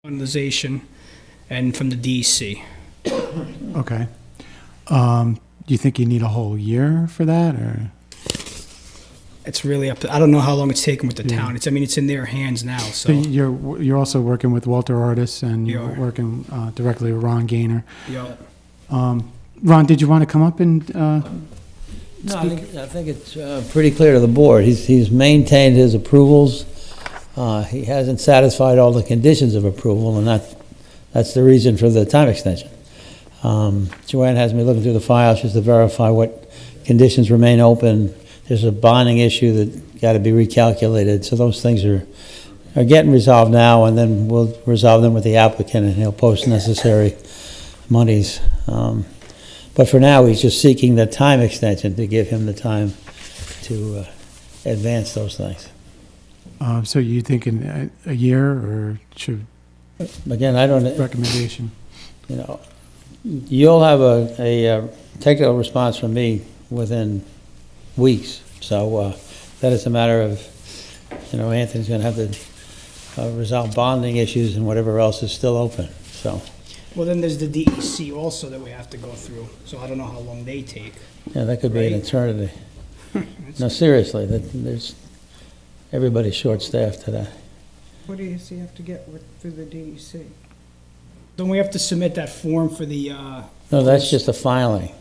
Organization and from the DEC. Okay. Do you think you need a whole year for that, or? It's really up to, I don't know how long it's taken with the town. It's in their hands now, So so. you're also working with Walter Artis, and you're Yeah. working directly with Ron Gaynor. Yeah. Ron, did you want to come up and No, I think it's pretty clear to the board. He's maintained his approvals. He hasn't satisfied all the conditions of approval, and that's the reason for the time extension. Joanne has me looking through the files just to verify what conditions remain open. There's a bonding issue that got to be recalculated, so those things are getting resolved now, and then we'll resolve them with the applicant, and he'll post necessary monies. But for now, he's just seeking the time extension to give him the time to advance those things. so you thinking a year, or should Again, I don't, recommendation? you know, you'll have a technical response from me within weeks. So that is a matter of, Anthony's going to have to resolve bonding issues and whatever else is still open, so. Well, then there's the DEC also that we have to go through, so I don't know how long they take. Yeah, that could be an Right. eternity. No, seriously, everybody's short-staffed today. What do you see have to get through the DEC? Don't we have to submit that form for the, No, that's just a filing.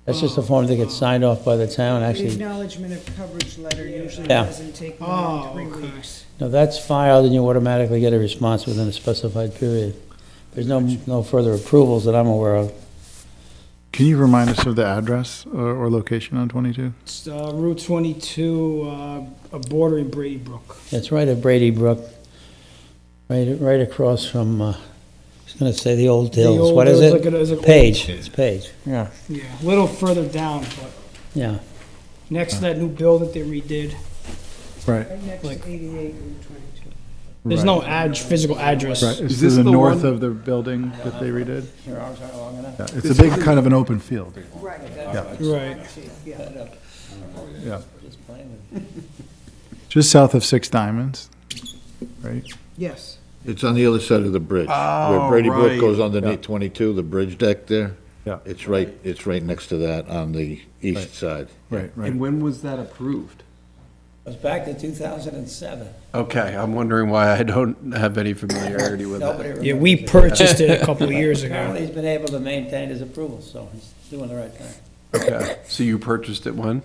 That's just a form that gets signed off by the town, The actually. acknowledgement of coverage letter usually Yeah. doesn't take more than 3 okay. weeks. No, that's filed, and you automatically get a response within a specified period. There's no further approvals that I'm aware of. Can you remind us of the address or location on 22? it's, Route 22, bordering Brady Brook. It's right at Brady Brook, right across from, I was going to say the Old Hills. old What is Hills, it? like it's like Page. It's Page. Yeah. Yeah, a little further down, but Yeah. next to that new building they redid. Right. Right next Like- to 88 Route 22. There's no physical address. Right, it's Is to this the the north one- of the building that they redid. Your arms aren't long enough? Yeah, it's a big kind of an open field. Right. Yeah. Right. Yeah. Yeah, Just playing with it. just south of Six Diamonds, right? Yes. It's on the other side of the bridge. Oh, Where Brady Brook right. goes underneath Yeah. 22, the bridge deck there. Yeah. It's right next to that on the east side. Right, right. And when was that approved? It was back to 2007. Okay, I'm wondering why I don't have any familiarity with Nobody that. Yeah, remembers we it. purchased it a couple of years Apparently, ago. he's been able to maintain his approval, so he's doing the right thing. Okay, so you purchased it when?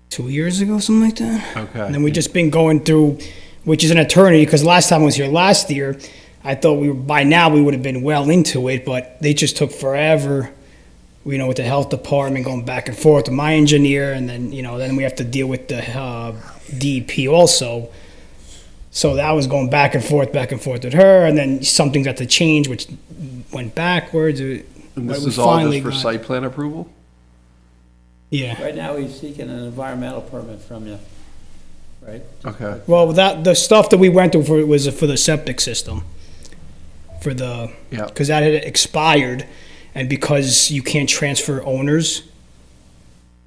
2 years ago, something like that. Okay. And then we just been going through, which is an eternity, because last time I was here last year, I thought by now we would have been well into it, but they just took forever, with the health department going back and forth with my engineer, and then, then we have to deal with the DEP also. So that was going back and forth with her, and then something got to change, which went backwards. And but this we is all finally just for got- site plan approval? Yeah. Right now, he's seeking an environmental permit from you, right? Okay. Well, the stuff that we went through was for the septic system, Yeah. because that had expired, and because you can't transfer owners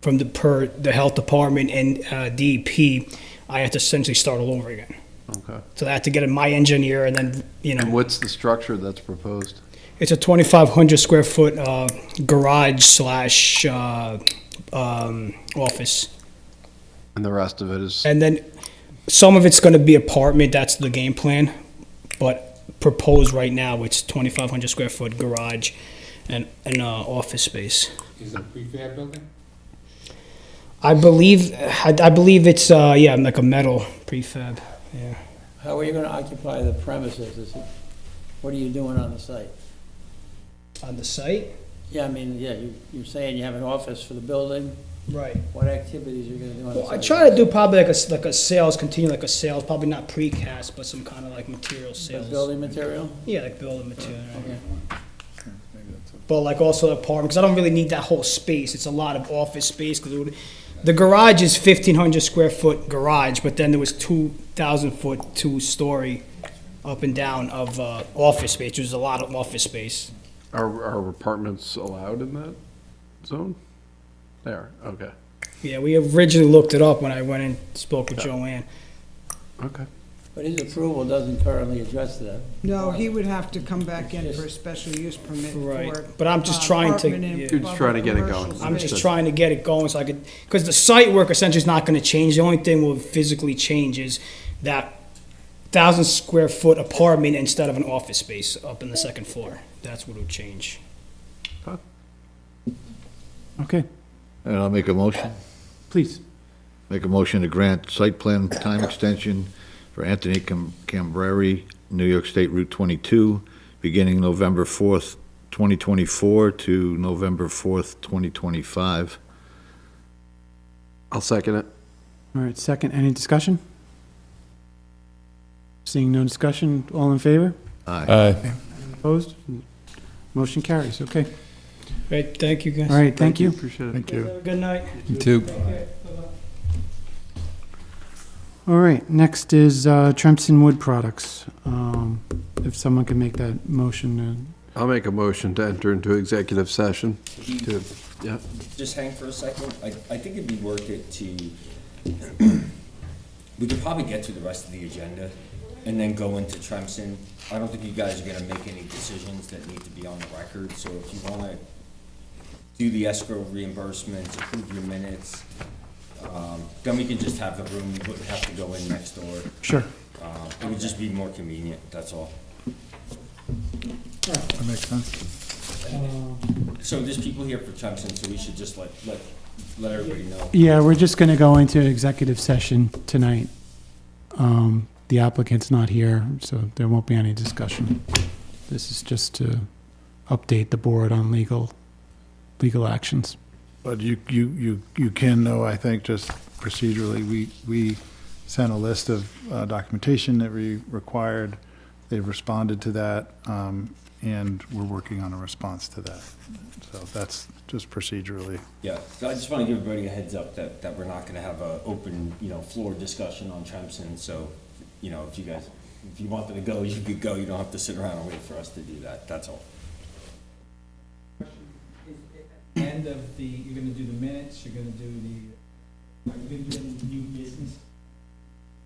from the health department and DEP, I had to essentially start all over again. Okay. So I had to get my engineer, and then And what's the structure that's proposed? it's a 2,500 square foot garage slash office. And the rest of it is, And then some of it's going to be apartment. That's the game plan. But proposed right now, it's 2,500 square foot garage and an office space. Is it a prefab building? I believe it's like a metal prefab. Yeah. How are you gonna occupy the premises? What are you doing on the site? On the site. Yeah, I mean, you're saying you have an office for the building. Right. What activities are you gonna do on the Well, site? I try to do probably like a sales, continue like a sales, probably not precast, but some kind of like material The sales. building material? Yeah, like building material. Okay. But like also the apartment, because I don't really need that whole space. It's a lot of office space, because the garage is 1,500 square foot garage, but then there was 2,000 foot, 2-story up and down of office space, which is a lot of office space. are apartments allowed in that zone? They are, okay. Yeah, we originally looked it up when I went and spoke with Joanne. Okay. But his approval doesn't currently address that. No, he would have to come back in for a special use permit Right, for. but I'm just trying to- apartment and yeah. You're just trying to get it commercial going. I'm just space. trying to get it going so I could, because the site work essentially is not gonna change. The only thing will physically change is that 1,000 square foot apartment instead of an office space up in the second floor. That's what will change. Okay, And I'll make a motion. please. Make a motion to grant site plan time extension for Anthony Cambreri, New York State Route 22, beginning November 4th, 2024 to November 4th, 2025. I'll second it. All right, second, any discussion? Seeing no discussion, all in favor? Aye. Opposed? Motion carries, okay. Right, thank you, guys. All right, thank you. Appreciate it. Thank you. Have a good night. You too. All right, next is Trempson Wood Products. If someone can make that motion, I'll make a motion to enter into executive session. To, yeah. Just hang for a second. I think it'd be worth it to, we could probably get through the rest of the agenda and then go into Trempson. I don't think you guys are gonna make any decisions that need to be on the record, so if you wanna do the escrow reimbursements, approve your minutes, then we can just have the room, we wouldn't have to go in next door. sure. It would just be more convenient, that's all. That makes sense. So there's people here for Trempson, so we should just let everybody know. Yeah, we're just going to go into executive session tonight. The applicant's not here, so there won't be any discussion. This is just to update the board on legal actions. But you can know, I think, just procedurally, we sent a list of documentation that we required. They've responded to that, and we're working on a response to that. So that's just procedurally. Yeah, so I just want to give everybody a heads up that we're not gonna have a open, floor discussion on Trempson, so, if you wanted to go, you could go, you don't have to sit around and wait for us to do that, that's all. End of the, you're gonna do the minutes, you're gonna do the, are you gonna do any new business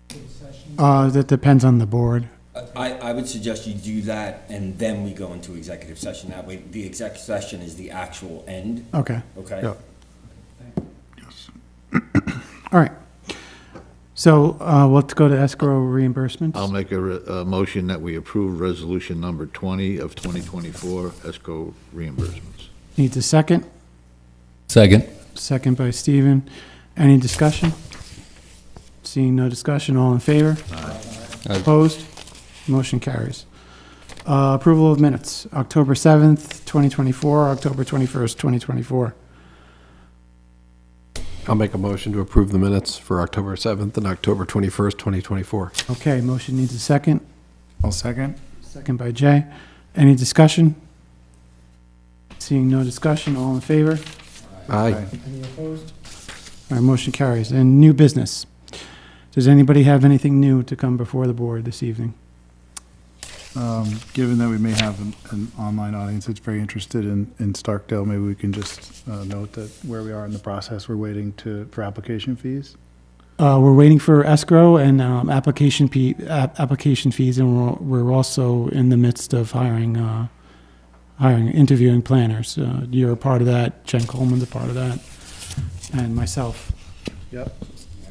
for the session? That depends on the board. I would suggest you do that, and then we go into executive session, that way the exec session is the actual end, Okay, okay? Yeah. all right. So let's go to escrow reimbursements. I'll make a motion that we approve resolution number 20 of 2024, escrow reimbursements. Needs a second. Second. Second by Stephen. Any discussion? Seeing no discussion, all in favor? Aye. Opposed? Motion carries. Approval of minutes, October 7th, 2024, October 21st, 2024. I'll make a motion to approve the minutes for October 7th and October 21st, 2024. Okay, motion needs a second. I'll second. Second by Jay. Any discussion? Seeing no discussion, all in favor? Aye. Any opposed? All right, motion carries. And new business. Does anybody have anything new to come before the board this evening? Given that we may have an online audience that's very interested in Starkdale, maybe we can just note that where we are in the process, we're waiting for application fees. We're waiting for escrow and application fees, and we're also in the midst of interviewing planners. You're a part of that, Jen Coleman's a part of that, and myself. Yep.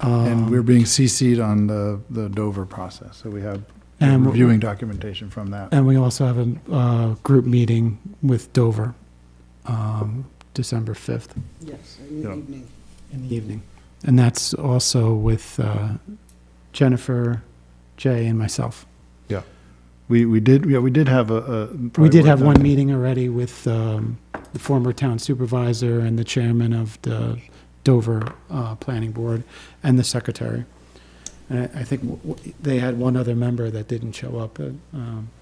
And we're being CC'd on the Dover process, so we have And reviewing documentation from that. And we also have a group meeting with Dover, December 5th Yes, in the Yeah. evening. in the evening. And that's also with Jennifer, Jay, and myself. We did have We did have one meeting already with the former town supervisor and the chairman of the Dover Planning Board and the secretary. And I think they had one other member that didn't show up,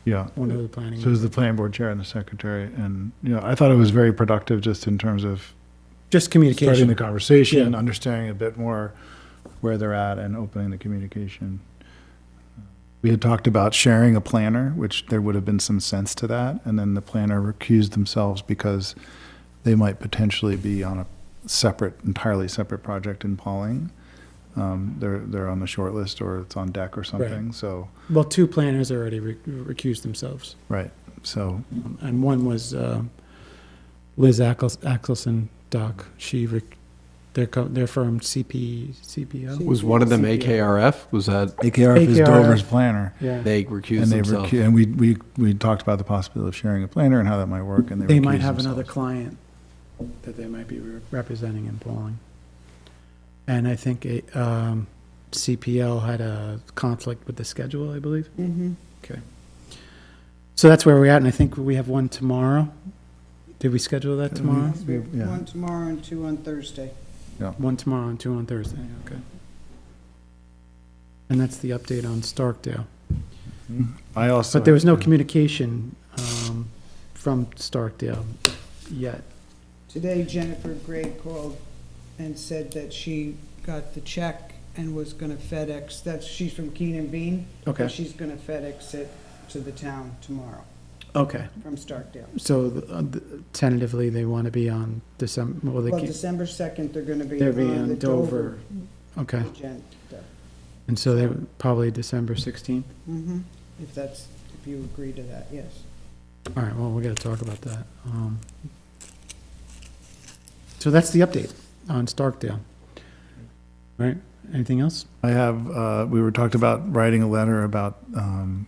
Yeah. one of the planning. So it was the planning board chair and the secretary, and, I thought it was very productive just in terms of Just starting communication. the conversation, Yeah. understanding a bit more where they're at and opening the communication. We had talked about sharing a planner, which there would have been some sense to that, and then the planner recused themselves because they might potentially be on a entirely separate project in Pawling. they're on the short list or it's on deck or something, so, Well, two planners already recused themselves, right, so, and one was Liz Axelson, Doc. Their firm CPO. Was one of them CPO. AKRF? Was that, AKRF is AKRF. Dover's planner. Yeah, they recused And themselves? and we talked about the possibility of sharing a planner and how that might work, and they might recused have another themselves. client that they might be representing in Pawling. And I think CPL had a conflict with the schedule, I believe. Mm-hmm. Okay. So that's where we're at, and I think we have one tomorrow. Did we schedule that tomorrow? Yeah. One tomorrow and two on Thursday. One tomorrow and two on Thursday, okay. And that's the update on Starkdale. I also. But there was no communication from Starkdale yet. Today Jennifer Gray called and said that she got the check and was gonna FedEx, she's from Keenan Bean. Okay. and she's gonna FedEx it to the town tomorrow Okay, from Starkdale. so tentatively, they want to be on December, well, Well, December 2nd, they're gonna be they'll be on the on Dover. Dover Okay, agenda. and so they probably December 16th? Mm-hmm, if you agree to that, yes. All right, well, we got to talk about that. So that's the update on Starkdale. All right, anything else? I have, we were talked about writing a letter about, from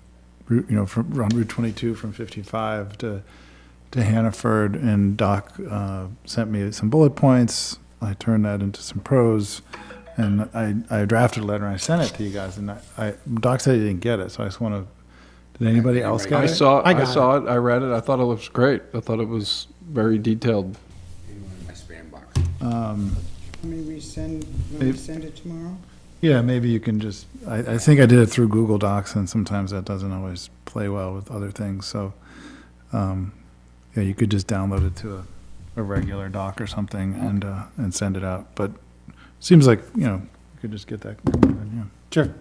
on Route 22 from 55 to Hannaford, and Doc sent me some bullet points. I turned that into some prose, and I drafted a letter and I sent it to you guys, and Doc said he didn't get it, so I just want to, did anybody else get I it? saw I got it, I read it, I thought it was great. I thought it was very detailed. My spam box. Let me resend, send it tomorrow? Yeah, maybe you can just, I think I did it through Google Docs, and sometimes that doesn't always play well with other things, so, yeah, you could just download it to a regular doc or something and send it out, but seems like, you could just get that going, yeah. Sure.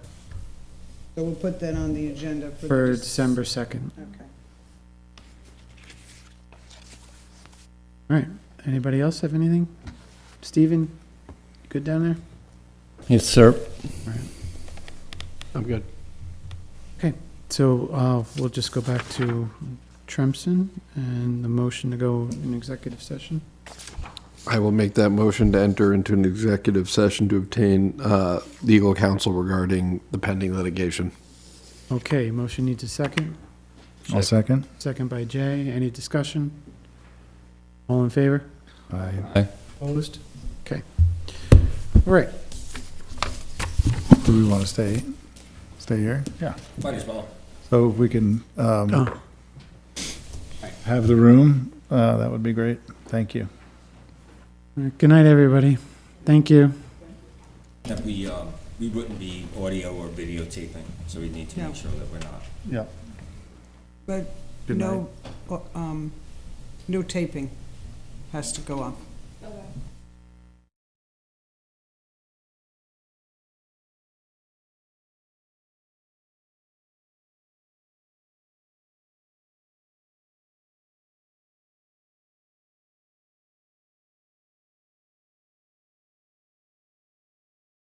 So we'll put that on the agenda for. For the December 2nd. Okay. All right, anybody else have anything? Steven, good down there? Yes, sir. I'm good. Okay, so we'll just go back to Tremson and the motion to go in executive session. I will make that motion to enter into an executive session to obtain legal counsel regarding the pending litigation. Okay, motion needs a second. I'll second. Second by Jay. Any discussion? All in favor? Aye. Opposed? Okay. All right. Do we want to stay here? Yeah. Might as well. So if we can Oh, have the room, that would be great. Thank you. all right. Good night, everybody. Thank you. That we wouldn't be audio or videotaping, so we need to No. make sure that we're not. Yeah. But Good no, no taping has to go up.